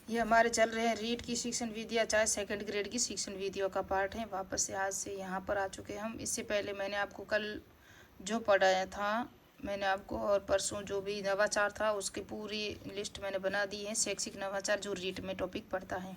ये हमारे चल रहे हैं रीड की शिक्षण विधियाँ, चाहे सेकंड ग्रेड की शिक्षण विधियों का पार्ट है। वापस से आज से यहाँ पर आ चुके हैं हम। इससे पहले मैंने आपको कल जो पढ़ाया था, मैंने आपको, और परसों जो भी नवाचार था उसकी पूरी लिस्ट मैंने बना दी है। शैक्षिक नवाचार जो रीड में टॉपिक पढ़ता है।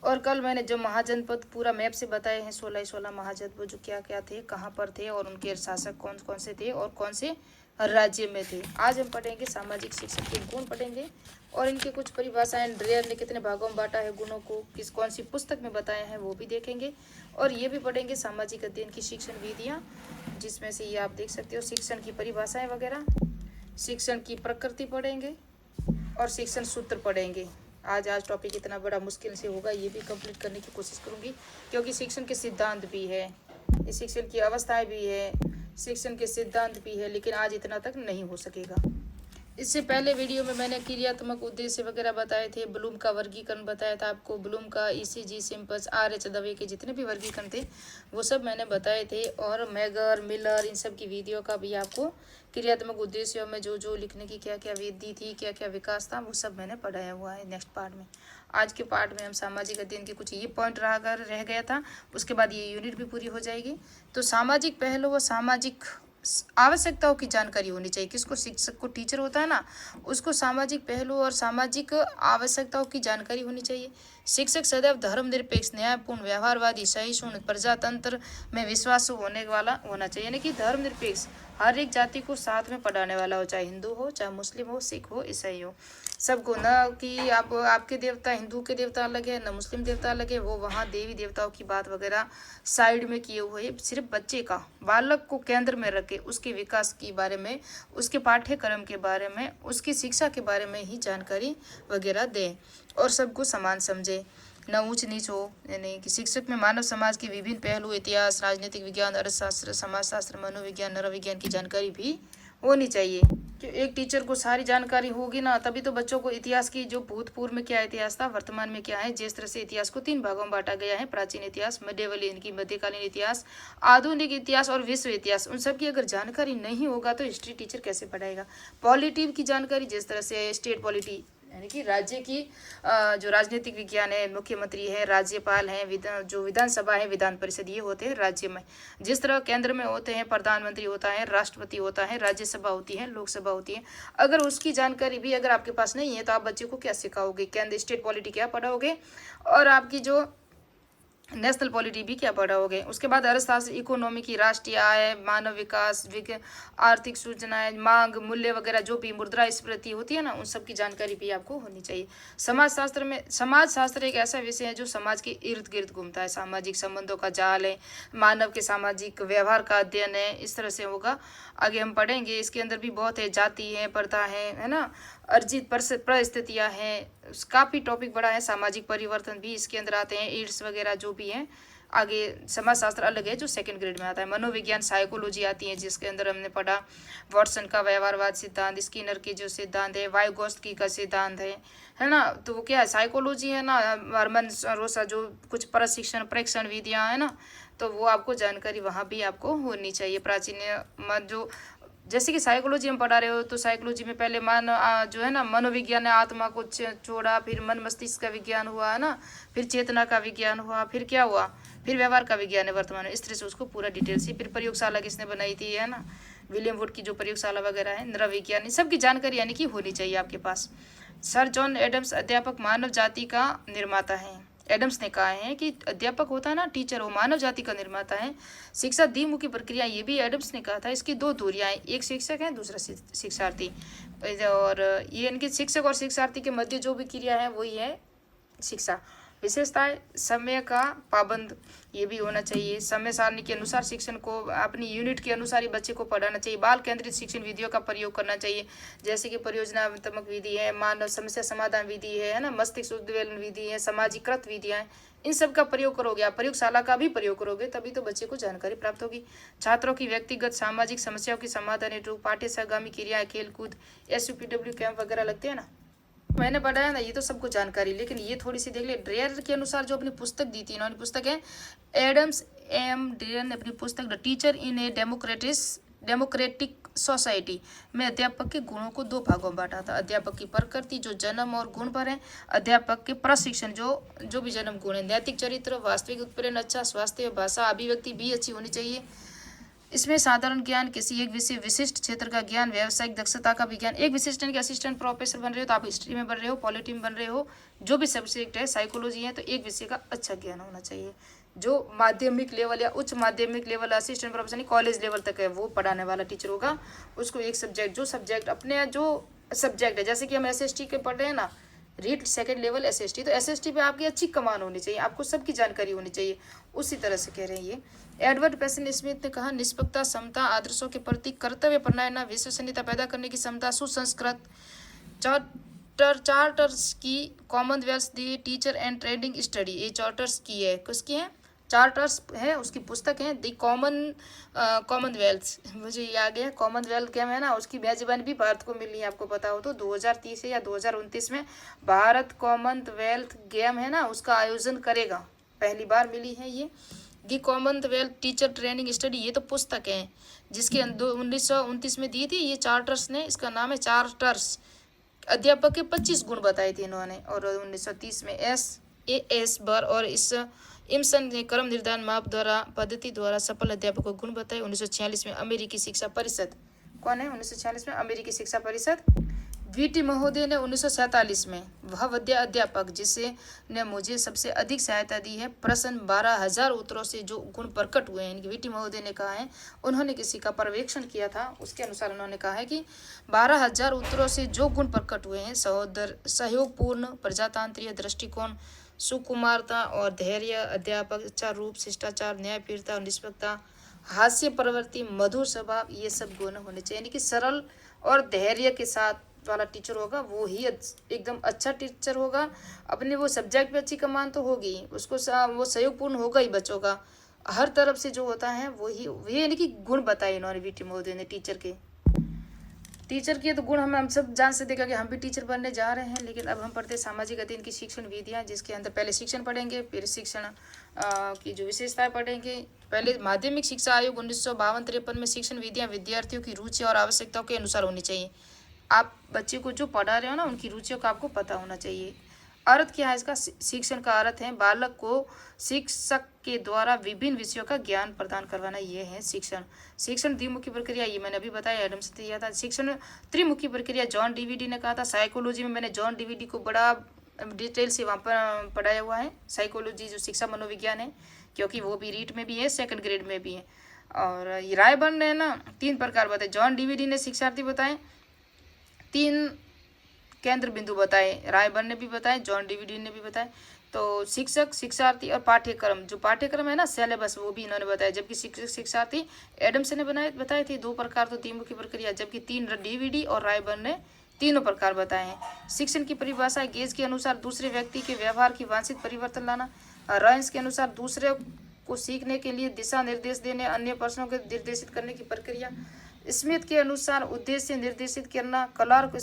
और कल मैंने जो महाजनपद पूरा मैप से बताए हैं, 16 महाजनपद जो क्या क्या थे, कहाँ पर थे और उनके शासक कौन कौन से थे और कौन से राज्य में थे। आज हम पढ़ेंगे सामाजिक शिक्षा के गुण पढ़ेंगे और इनके कुछ परिभाषाएं, ड्रेयर ने कितने भागों में बांटा है गुणों को, किस कौन सी पुस्तक में बताया है वो भी देखेंगे। और ये भी पढ़ेंगे सामाजिक अध्ययन की शिक्षण विधियाँ, जिसमें से ये आप देख सकते हो शिक्षण की परिभाषाएं वगैरह, शिक्षण की प्रकृति पढ़ेंगे और शिक्षण सूत्र पढ़ेंगे। आज टॉपिक इतना बड़ा मुश्किल से होगा, ये भी कंप्लीट करने की कोशिश करूँगी, क्योंकि शिक्षण के सिद्धांत भी है, शिक्षण की अवस्थाएं भी है, शिक्षण के सिद्धांत भी है, लेकिन आज इतना तक नहीं हो सकेगा। इससे पहले वीडियो में मैंने क्रियात्मक उद्देश्य वगैरह बताए थे, ब्लूम का वर्गीकरण बताया था आपको, ब्लूम का ईसीजी, सिम्पस, RH दवे के जितने भी वर्गीकरण थे वो सब मैंने बताए थे। और मैगर, मिलर, इन सब की विधियों का भी आपको, क्रियात्मक उद्देश्यों में जो जो लिखने की क्या क्या विधि थी, क्या क्या विकास था, वो सब मैंने पढ़ाया हुआ है नेक्स्ट पार्ट में। आज के पार्ट में हम सामाजिक अध्ययन के कुछ ये पॉइंट रह गया था, उसके बाद ये यूनिट भी पूरी हो जाएगी। तो सामाजिक पहलू व सामाजिक आवश्यकताओं की जानकारी होनी चाहिए। किसको? शिक्षक को, टीचर होता है ना, उसको सामाजिक पहलू और सामाजिक आवश्यकताओं की जानकारी होनी चाहिए। शिक्षक सदैव धर्मनिरपेक्ष, न्यायपूर्ण, व्यवहारवादी, सहिष्णु, प्रजातंत्र में विश्वास होने वाला होना चाहिए, यानी कि धर्मनिरपेक्ष, हर एक जाति को साथ में पढ़ाने वाला हो, चाहे हिंदू हो, चाहे मुस्लिम हो, सिख हो, ईसाई हो, सबको। न कि आप आपके देवता, हिंदू के देवता अलग है, न मुस्लिम देवता अलग है, वो वहाँ देवी देवताओं की बात वगैरह साइड में किए हुए, सिर्फ बच्चे का, बालक को केंद्र में रखे, उसके विकास के बारे में, उसके पाठ्यक्रम के बारे में, उसकी शिक्षा के बारे में ही जानकारी वगैरह दें और सबको समान समझे, न ऊंच नीच हो। यानी कि शिक्षक में मानव समाज के विभिन्न पहलू, इतिहास, राजनीतिक विज्ञान, अर्थशास्त्र, समाजशास्त्र, मनोविज्ञान, नरविज्ञान की जानकारी भी होनी चाहिए। कि एक टीचर को सारी जानकारी होगी ना, तभी तो बच्चों को इतिहास की, जो भूतपूर्व में क्या इतिहास था, वर्तमान में क्या है, जिस तरह से इतिहास को 3 भागों में बांटा गया है, प्राचीन इतिहास, मिडिवल इनकी मध्यकालीन इतिहास, आधुनिक इतिहास और विश्व इतिहास, उन सब की अगर जानकारी नहीं होगा तो हिस्ट्री टीचर कैसे पढ़ाएगा। पॉलिटी की जानकारी, जिस तरह से स्टेट पॉलिटी, यानी कि राज्य की जो राजनीतिक विज्ञान है, मुख्यमंत्री है, राज्यपाल है, जो विधानसभा है, विधान परिषद, ये होते हैं राज्य में। जिस तरह केंद्र में होते हैं, प्रधानमंत्री होता है, राष्ट्रपति होता है, राज्यसभा होती है, लोकसभा होती है। अगर उसकी जानकारी भी अगर आपके पास नहीं है तो आप बच्चे को क्या सिखाओगे? केंद्र स्टेट पॉलिटी क्या पढ़ाओगे और आपकी जो नेशनल पॉलिटी भी क्या पढ़ाओगे? उसके बाद अर्थशास्त्र, इकोनॉमी की, राष्ट्रीय आय, मानव विकास, आर्थिक सूचनाएं, मांग, मूल्य वगैरह, जो भी मुद्रास्फीति होती है ना, उन सब की जानकारी भी आपको होनी चाहिए। समाजशास्त्र में, समाजशास्त्र एक ऐसा विषय है जो समाज के इर्द गिर्द घूमता है, सामाजिक संबंधों का जाल है, मानव के सामाजिक व्यवहार का अध्ययन है, इस तरह से होगा। आगे हम पढ़ेंगे, इसके अंदर भी बहुत है, जाति है, प्रथा है ना, अर्जित परिस्थितियाँ हैं, काफ़ी टॉपिक बड़ा है। सामाजिक परिवर्तन भी इसके अंदर आते हैं, एड्स वगैरह जो भी हैं। आगे समाजशास्त्र अलग है जो सेकंड ग्रेड में आता है। मनोविज्ञान, साइकोलॉजी आती है, जिसके अंदर हमने पढ़ा वॉटसन का व्यवहारवाद सिद्धांत, स्किनर की जो सिद्धांत है, वाइगोत्स्की का सिद्धांत है ना। तो वो क्या है, साइकोलॉजी है ना, हरमन रोसा जो कुछ प्रशिक्षण परीक्षण विधियाँ है ना, तो वो आपको जानकारी वहाँ भी आपको होनी चाहिए। प्राचीन जो, जैसे कि साइकोलॉजी हम पढ़ा रहे हो, तो साइकोलॉजी में पहले जो है ना, मनोविज्ञान ने आत्मा को छोड़ा, फिर मन मस्तिष्क का विज्ञान हुआ है ना, फिर चेतना का विज्ञान हुआ, फिर क्या हुआ, फिर व्यवहार का विज्ञान है वर्तमान में। इस तरह से उसको पूरा डिटेल से, फिर प्रयोगशाला किसने बनाई थी, है ना, विलियम वुड की जो प्रयोगशाला वगैरह है, नरविज्ञान, इन सब की जानकारी यानी कि होनी चाहिए आपके पास। सर जॉन एडम्स, अध्यापक मानव जाति का निर्माता है। एडम्स ने कहा है कि अध्यापक होता है ना, टीचर, वो मानव जाति का निर्माता है। शिक्षा द्विमुखी प्रक्रिया, ये भी एडम्स ने कहा था। इसकी 2 धुरियाँ हैं, एक शिक्षक है, दूसरा शिक्षार्थी। और ये इनके शिक्षक और शिक्षार्थी के मध्य जो भी क्रिया है वही है शिक्षा। विशेषताएं, समय का पाबंद, ये भी होना चाहिए। समय सारणी के अनुसार शिक्षण को, अपनी यूनिट के अनुसार ही बच्चे को पढ़ाना चाहिए। बाल केंद्रित शिक्षण विधियों का प्रयोग करना चाहिए, जैसे कि परियोजनात्मक विधि है, मानव समस्या समाधान विधि है ना, मस्तिष्क उद्वेलन विधि है, समाजीकृत विधियाँ हैं। इन सब का प्रयोग करोगे आप, प्रयोगशाला का भी प्रयोग करोगे, तभी तो बच्चे को जानकारी प्राप्त होगी। छात्रों की व्यक्तिगत सामाजिक समस्याओं की समाधान हेतु पाठ्य सहगामी क्रियाएं, खेलकूद, SUPW कैंप वगैरह लगते हैं ना, मैंने पढ़ाया ना, ये तो सबको जानकारी। लेकिन ये थोड़ी सी देख ले, ड्रेयर के अनुसार जो अपनी पुस्तक दी थी, इन्होंने पुस्तक है एडम्स M. ड्रेयर ने अपनी पुस्तक the teacher in a democratic society में अध्यापक के गुणों को दो भागों में बांटा था। अध्यापक की प्रकृति जो जन्म और गुण पर है, अध्यापक के प्रशिक्षण जो भी जन्म गुण है, नैतिक चरित्र, वास्तविक उत्प्रेरण, अच्छा स्वास्थ्य, भाषा अभिव्यक्ति भी अच्छी होनी चाहिए। इसमें साधारण ज्ञान, किसी एक विषय विशिष्ट क्षेत्र का ज्ञान, व्यावसायिक दक्षता का विज्ञान, एक विशिष्ट यानी कि असिस्टेंट प्रोफेसर बन रहे हो तो आप हिस्ट्री में बन रहे हो, पॉलिटी में बन रहे हो, जो भी सब्जेक्ट है, साइकोलॉजी है, तो एक विषय का अच्छा ज्ञान होना चाहिए। जो माध्यमिक लेवल या उच्च माध्यमिक लेवल असिस्टेंट प्रोफेसर नहीं, कॉलेज लेवल तक है, वो पढ़ाने वाला टीचर होगा। उसको एक सब्जेक्ट जो सब्जेक्ट है, जैसे कि हम SST के पढ़ रहे हैं ना, रीट सेकंड लेवल SST, तो SST पे आपकी अच्छी कमान होनी चाहिए, आपको सबकी जानकारी होनी चाहिए। उसी तरह से कह रहे हैं ये। एडवर्ड पेसन स्मिथ ने कहा, निष्पक्षता, समता, आदर्शों के प्रति कर्तव्य प्रणायना, विश्वसनीयता पैदा करने की क्षमता, सुसंस्कृत चार्टर्स की, Commonwealth the teacher and training study, ये चार्टर्स की है, किसकी है, चार्टर्स है, उसकी पुस्तक है दी कॉमनवेल्थ, मुझे ये आ गया, कॉमनवेल्थ गेम है ना, उसकी मेजबानी भी भारत को मिली है, आपको पता हो तो 2030 या 2029 में भारत कॉमनवेल्थ गेम है ना, उसका आयोजन करेगा, पहली बार मिली है ये। दी कॉमनवेल्थ टीचर ट्रेनिंग स्टडी, ये तो पुस्तक है जिसके 1929 में दी थी ये चार्टर्स ने, इसका नाम है चार्टर्स। अध्यापक के 25 गुण बताए थे इन्होंने, और 1930 में एस बर और इस इमसन ने क्रम निर्धारण माप द्वारा पद्धति द्वारा सफल अध्यापक को गुण बताए। 1946 में अमेरिकी शिक्षा परिषद, कौन है 1946 में अमेरिकी शिक्षा परिषद, VT महोदय ने 1947 में, वह विद्या अध्यापक जिसे ने मुझे सबसे अधिक सहायता दी है, प्रश्न 12,000 उत्तरों से जो गुण प्रकट हुए हैं, VT महोदय ने कहा है, उन्होंने किसी का पर्यवेक्षण किया था, उसके अनुसार उन्होंने कहा है कि 12,000 उत्तरों से जो गुण प्रकट हुए हैं, सहयोगपूर्ण, प्रजातांत्रिक दृष्टिकोण, सुकुमारता और धैर्य, अध्यापक, अच्छा रूप, शिष्टाचार, न्यायप्रियता और निष्पक्षता, हास्य प्रवृत्ति, मधुर स्वभाव, ये सब गुण होने चाहिए। यानी कि सरल और धैर्य के साथ वाला टीचर होगा वो ही एकदम अच्छा टीचर होगा। अपने वो सब्जेक्ट पे अच्छी कमान तो होगी, उसको वो सहयोगपूर्ण होगा ही बच्चों का, हर तरफ से जो होता है वही, यानी कि गुण बताए इन्होंने VT महोदय ने टीचर के तो गुण हम सब जान सकते हैं, क्योंकि हम भी टीचर बनने जा रहे हैं। लेकिन अब हम पढ़ते हैं सामाजिक अध्ययन की शिक्षण विधियाँ, जिसके अंदर पहले शिक्षण पढ़ेंगे, फिर शिक्षण की जो विशेषताएं पढ़ेंगे। पहले माध्यमिक शिक्षा आयोग 1952-53 में शिक्षण विधियाँ विद्यार्थियों की रुचि और आवश्यकताओं के अनुसार होनी चाहिए। आप बच्चे को जो पढ़ा रहे हो ना, उनकी रुचियों का आपको पता होना चाहिए। अर्थ क्या है इसका, शिक्षण का अर्थ है बालक को शिक्षक के द्वारा विभिन्न विषयों का ज्ञान प्रदान करवाना, ये है शिक्षण द्विमुखी प्रक्रिया, ये मैंने अभी बताया, एडम से दिया था। शिक्षण त्रिमुखी प्रक्रिया जॉन डीवीडी ने कहा था। साइकोलॉजी में मैंने जॉन डीवीडी को बड़ा डिटेल से वहाँ पर पढ़ाया हुआ है, साइकोलॉजी जो शिक्षा मनोविज्ञान है, क्योंकि वो भी रीट में भी है, सेकंड ग्रेड में भी है। और रायबर्न ने ना 3 प्रकार बताए, जॉन डीवीडी ने शिक्षार्थी बताए, 3 केंद्र बिंदु बताए, रायबर्न ने भी बताए, जॉन डीवीडी ने भी बताए। तो शिक्षक, शिक्षार्थी और पाठ्यक्रम, जो पाठ्यक्रम है ना सिलेबस, वो भी इन्होंने बताया। जबकि शिक्षक शिक्षार्थी एडम्स ने बताए थे 2 प्रकार, तो त्रिमुखी प्रक्रिया, जबकि 3 डीवीडी और रायबर्न ने तीनों प्रकार बताए हैं। शिक्षण की परिभाषा गेज के अनुसार दूसरे व्यक्ति के व्यवहार की वांछित परिवर्तन लाना, रॉयंस के अनुसार दूसरे को सीखने के लिए दिशा निर्देश देने, अन्य प्रश्नों को निर्देशित करने की प्रक्रिया, स्मिथ के अनुसार उद्देश्य निर्देशित करना, क्लार्क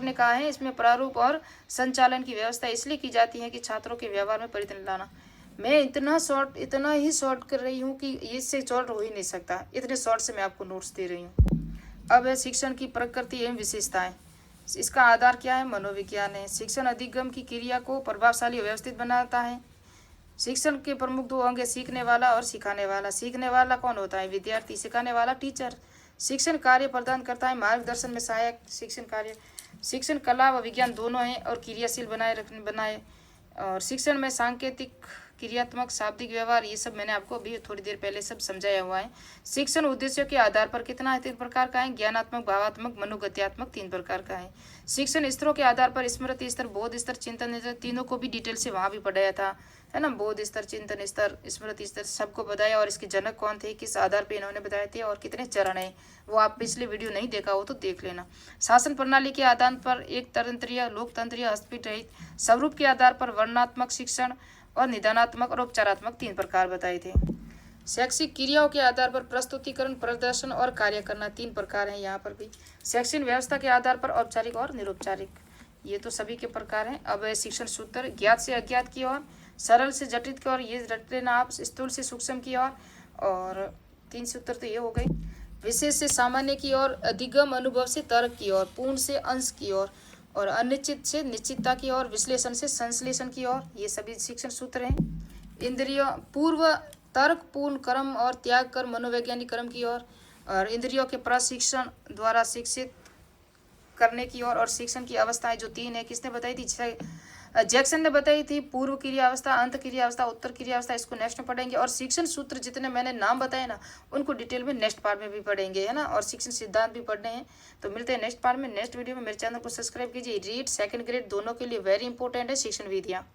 ने कहा है इसमें प्रारूप और संचालन की व्यवस्था इसलिए की जाती है कि छात्रों के व्यवहार में परिवर्तन लाना। मैं इतना ही शॉर्ट कर रही हूँ कि इससे शॉर्ट हो ही नहीं सकता, इतने शॉर्ट से मैं आपको नोट्स दे रही हूँ। अब है शिक्षण की प्रकृति एवं विशेषताएं। इसका आधार क्या है, मनोविज्ञान है। शिक्षण अधिगम की क्रिया को प्रभावशाली व्यवस्थित बनाता है। शिक्षण के प्रमुख 2 अंग है, सीखने वाला और सिखाने वाला। सीखने वाला कौन होता है, विद्यार्थी, सिखाने वाला टीचर। शिक्षण कार्य प्रदान करता है, मार्गदर्शन में सहायक शिक्षण कार्य। शिक्षण कला व विज्ञान दोनों हैं और क्रियाशील बनाए। और शिक्षण में सांकेतिक, क्रियात्मक, शाब्दिक व्यवहार, ये सब मैंने आपको अभी थोड़ी देर पहले सब समझाया हुआ है। शिक्षण उद्देश्यों के आधार पर कितना है, 3 प्रकार का है, ज्ञानात्मक, भावात्मक, मनोगत्यात्मक, 3 प्रकार का है। शिक्षण स्तरों के आधार पर स्मृति स्तर, बोध स्तर, चिंतन स्तर, तीनों को भी डिटेल से वहाँ भी पढ़ाया था, है ना। बोध स्तर, चिंतन स्तर, स्मृति स्तर सबको बताया, और इसके जनक कौन थे, किस आधार पर इन्होंने बताए थे, और कितने चरण है, वो आप पिछले वीडियो नहीं देखा हो तो देख लेना। शासन प्रणाली के आधार पर एक तंत्रीय, लोकतंत्रीय, हस्तक्षेप रहित, स्वरूप के आधार पर वर्णनात्मक शिक्षण और निदानात्मक और उपचारात्मक 3 प्रकार बताए थे। शैक्षिक क्रियाओं के आधार पर प्रस्तुतिकरण, प्रदर्शन और कार्य करना, 3 प्रकार हैं यहाँ पर भी। शैक्षणिक व्यवस्था के आधार पर औपचारिक और निरौपचारिक, ये तो सभी के प्रकार हैं। अब शिक्षण सूत्र, ज्ञात से अज्ञात की ओर, सरल से जटिल की ओर, ये रट लेना आप, स्थूल से सूक्ष्म की ओर, और 3 सूत्र तो ये हो गए। विशेष से सामान्य की ओर, अधिगम अनुभव से तर्क की ओर, पूर्ण से अंश की ओर, और अनिश्चित से निश्चितता की ओर, विश्लेषण से संश्लेषण की ओर। ये सभी शिक्षण सूत्र हैं। इंद्रियों पूर्व तर्क पूर्ण कर्म और त्याग कर मनोवैज्ञानिक कर्म की ओर, और इंद्रियों के प्रशिक्षण द्वारा शिक्षित करने की और शिक्षण की अवस्थाएं जो 3 है, किसने बताई थी? जैक्सन ने बताई थी। पूर्व क्रिया अवस्था, अंत क्रिया अवस्था, उत्तर क्रिया अवस्था, इसको नेक्स्ट में पढ़ेंगे। और शिक्षण सूत्र जितने मैंने नाम बताए ना, उनको डिटेल में नेक्स्ट पार्ट में भी पढ़ेंगे, है ना। और शिक्षण सिद्धांत भी पढ़ने हैं। तो मिलते हैं नेक्स्ट पार्ट में, नेक्स्ट वीडियो में। मेरे चैनल को सब्सक्राइब कीजिए। रीड सेकंड ग्रेड दोनों के लिए वेरी इंपॉर्टेंट है शिक्षण विधियाँ।